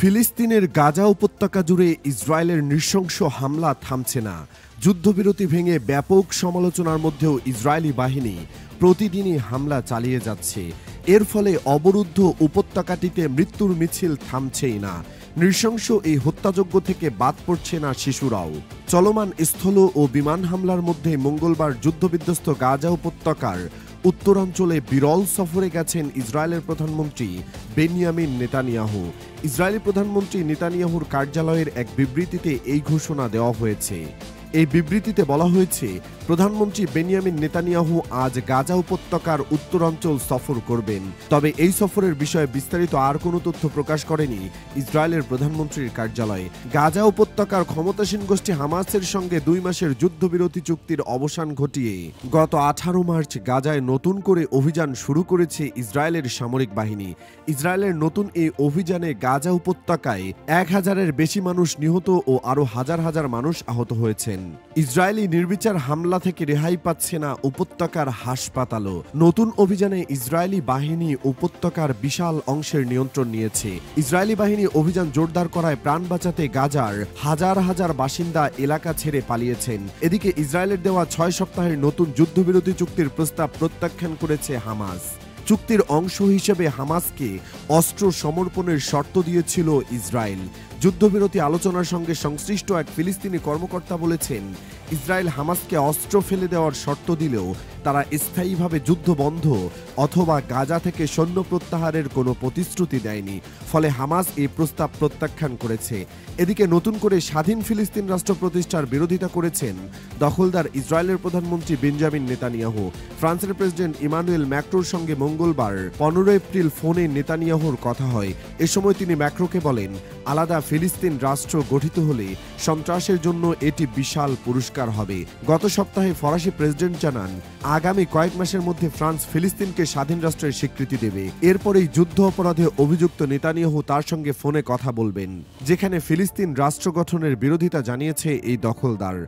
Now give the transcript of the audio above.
ফিলিস্তিনের গাজা উপত্যকা জুড়ে ইসরায়েলের নৃশংস হামলা থামছে না। যুদ্ধবিরতি ভেঙে ব্যাপক সমালোচনার মধ্যেও ইসরায়েলি বাহিনী প্রতিদিনই হামলা চালিয়ে যাচ্ছে। এর ফলে অবরুদ্ধ উপত্যকাটিতে মৃত্যুর মিছিল থামছেই না। নৃশংস এই হত্যাযজ্ঞ থেকে বাদ পড়ছে না শিশুরাও। চলমান স্থল ও বিমান হামলার মধ্যে মঙ্গলবার যুদ্ধবিধ্বস্ত গাজা উপত্যকার উত্তরাঞ্চলে বিরল সফরে গেছেন ইসরায়েলের প্রধানমন্ত্রী বেনিয়ামিন নেতানিয়াহু। ইসরায়েলি প্রধানমন্ত্রী নেতানিয়াহুর কার্যালয়ের এক বিবৃতিতে এই ঘোষণা দেওয়া হয়েছে। এই বিবৃতিতে বলা হয়েছে, প্রধানমন্ত্রী বেনিয়ামিন নেতানিয়াহু আজ গাজা উপত্যকার উত্তরাঞ্চল সফর করবেন। তবে এই সফরের বিষয়ে বিস্তারিত আর কোনো তথ্য প্রকাশ করেনি ইসরায়েলের প্রধানমন্ত্রীর কার্যালয়। গাজা উপত্যকার ক্ষমতাসীন গোষ্ঠী হামাসের সঙ্গে 2 মাসের যুদ্ধবিরতি চুক্তির অবসান ঘটিয়ে গত 18 মার্চ গাজায় নতুন করে অভিযান শুরু করেছে ইসরায়েলের সামরিক বাহিনী। ইসরায়েলের নতুন এই অভিযানে গাজা উপত্যকায় 1000-এর বেশি মানুষ নিহত ও আরও হাজার হাজার মানুষ আহত হয়েছেন। ইসরায়েলি নির্বিচার হামলা থেকে রেহাই পাচ্ছে না উপত্যকার হাসপাতালও। নতুন অভিযানে ইসরায়েলি বাহিনী উপত্যকার বিশাল অংশের নিয়ন্ত্রণ নিয়েছে। ইসরায়েলি বাহিনী অভিযান জোরদার করায় প্রাণ বাঁচাতে গাজার হাজার হাজার বাসিন্দা এলাকা ছেড়ে পালিয়েছেন। এদিকে ইসরায়েলের দেওয়া 6 সপ্তাহের নতুন যুদ্ধবিরতি চুক্তির প্রস্তাব প্রত্যাখ্যান করেছে হামাস। চুক্তির অংশ হিসেবে হামাসকে অস্ত্র সমর্পণের শর্ত দিয়েছিল ইসরায়েল। যুদ্ধবিরতি আলোচনার সঙ্গে সংশ্লিষ্ট এক ফিলিস্তিনি কর্মকর্তা বলেছেন, ইসরায়েল হামাসকে অস্ত্র ফেলে দেওয়ার শর্ত দিলেও তারা স্থায়ীভাবে যুদ্ধ বন্ধ অথবা গাজা থেকে সৈন্য প্রত্যাহারের কোনো প্রতিশ্রুতি দেয়নি। ফলে হামাস এই প্রস্তাব প্রত্যাখ্যান করেছে। এদিকে নতুন করে স্বাধীন ফিলিস্তিন রাষ্ট্র প্রতিষ্ঠার বিরোধিতা করেছেন দখলদার ইসরায়েলের প্রধানমন্ত্রী বেঞ্জামিন নেতানিয়াহু। ফ্রান্সের প্রেসিডেন্ট ইমানুয়েল ম্যাক্রোর সঙ্গে মঙ্গলবার 15 এপ্রিল ফোনে নেতানিয়াহুর কথা হয়। এ সময় তিনি ম্যাক্রোকে বলেন, আলাদা ফিলিস্তিন রাষ্ট্র গঠিত হলে সন্ত্রাসের জন্য এটি বিশাল পুরস্কার হবে। গত সপ্তাহে ফরাসি প্রেসিডেন্ট জানান, আগামী কয়েক মাসের মধ্যে ফ্রান্স ফিলিস্তিনকে স্বাধীন রাষ্ট্রের স্বীকৃতি দেবে। এরপরেই যুদ্ধ অপরাধে অভিযুক্ত নেতানিয়াহু তার সঙ্গে ফোনে কথা বলবেন, যেখানে ফিলিস্তিন রাষ্ট্র গঠনের বিরোধিতা জানিয়েছে এই দখলদার।